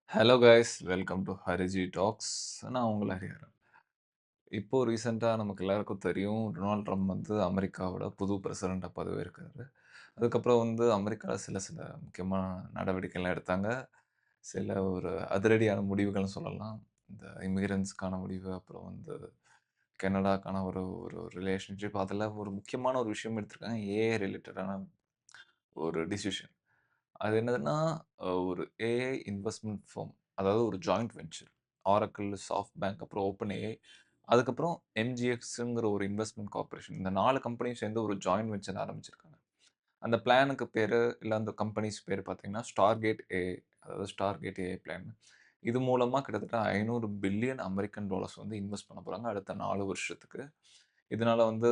Hello guys welcome to Hariji talks. நான் உங்கள் ஹரிஹரன். இப்போ ரீசெண்டா நமக்கு எல்லாருக்கும் தெரியும், டொனால்ட் ட்ரம்ப் வந்து அமெரிக்காவோட புது பிரசிடென்ட்டா பதவியேற்கிறாரு. அதுக்கப்புறம் வந்து அமெரிக்கால சில சில முக்கியமான நடவடிக்கைலாம் எடுத்தாங்க. சில ஒரு அதிரடியான முடிவுகள்னு சொல்லலாம். இந்த இமிகிரண்ட்ஸ்க்கான முடிவு, அப்புறம் வந்து கனடாக்கான ஒரு ஒரு ரிலேஷன்ஷிப் அதில ஒரு முக்கியமான ஒரு விஷயம் எடுத்திருக்காங்க. ஏஐ ரிலேட்டடான ஒரு டிசிஷன். அது என்னதுன்னா, ஒரு ஏஐ இன்வெஸ்ட்மென்ட் ஃபர்ம். அதாவது ஒரு ஜாயிண்ட் வென்ச்சர். ஆரக்கிள், சாஃப்ட்பேங்க், அப்புறம் ஓப்பன் ஏஐ. அதுக்கப்புறம் எம்ஜிஎக்ஸ்ங்கிற ஒரு இன்வெஸ்ட்மென்ட் கார்ப்பரேஷன். இந்த 4 கம்பெனியும் சேர்ந்து ஒரு ஜாயிண்ட் வென்ச்சர் ஆரம்பிச்சிருக்காங்க. அந்த பிளானுக்கு பேரு, இல்ல அந்த கம்பெனிஸ் பேரு பார்த்தீங்கன்னா, ஸ்டார்கேட் ஏஐ. அதாவது ஸ்டார்கேட் ஏஐ பிளான். இது மூலமா கிட்டத்தட்ட 500 பில்லியன் அமெரிக்கன் டாலர்ஸ் வந்து இன்வெஸ்ட் பண்ண போறாங்க அடுத்த 4 வருஷத்துக்கு. இதனால வந்து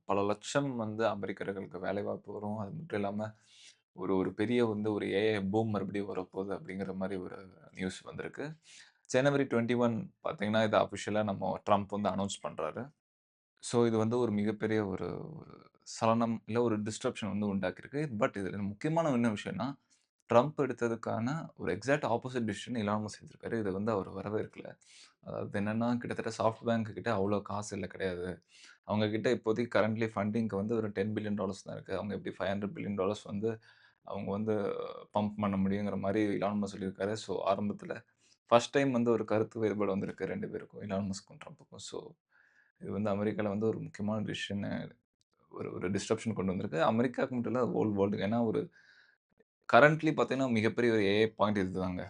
பல லட்சம் வந்து அமெரிக்கர்களுக்கு வேலைவாய்ப்பு வரும். அது மட்டும் இல்லாம ஒரு ஒரு பெரிய வந்து ஒரு ஏஐ பூம் மறுபடியும் வரப்போகுது அப்படிங்கிற மாரி ஒரு நியூஸ் வந்திருக்கு. ஜனவரி 21 பார்த்தீங்கன்னா, இத அஃபிஷியலா நம்ம ட்ரம்ப் வந்து அனவுன்ஸ் பண்றாரு. ஸோ இது வந்து ஒரு மிகப்பெரிய ஒரு ஒரு சலனம், இல்ல ஒரு டிஸ்ட்ரப்ஷன் வந்து உண்டாக்கியிருக்கு. பட் இதில முக்கியமான என்ன விஷயம்னா, ட்ரம்ப் எடுத்ததுக்கான ஒரு exact opposite decision Elon Musk எடுத்திருக்காரு. இத வந்து அவர் வரவேற்கல. அதாவது என்னன்னா, கிட்டத்தட்ட SoftBank கிட்ட அவ்வளோ காசு இல்ல கிடையாது. அவங்க கிட்ட இப்போதைக்கு கரண்ட்லி ஃபண்டிங்க்கு வந்து ஒரு $10 பில்லியன் தான் இருக்கு. அவங்க எப்படி $500 பில்லியன் வந்து அவங்க வந்து பம்ப் பண்ண முடியுங்கிற மாரி எலான் மஸ்க் சொல்லியிருக்காரு. ஸோ ஆரம்பத்தில ஃபர்ஸ்ட் டைம் வந்து ஒரு கருத்து வேறுபாடு வந்திருக்கு 2 பேருக்கும். எலான் மஸ்க்கும், ட்ரம்ப்புக்கும். ஸோ இது வந்து அமெரிக்கால வந்து ஒரு முக்கியமான டிசிஷன் ஒரு ஒரு டிஸ்ரப்ஷன் கொண்டு வந்திருக்கு. அமெரிக்காவுக்கு மட்டும் இல்ல, ஹோல் வேர்ல்டுக்கு. ஏன்னா ஒரு கரண்ட்லி பார்த்தீங்கன்னா, மிகப்பெரிய ஒரு ஏஐ பாயிண்ட் இதுதாங்க.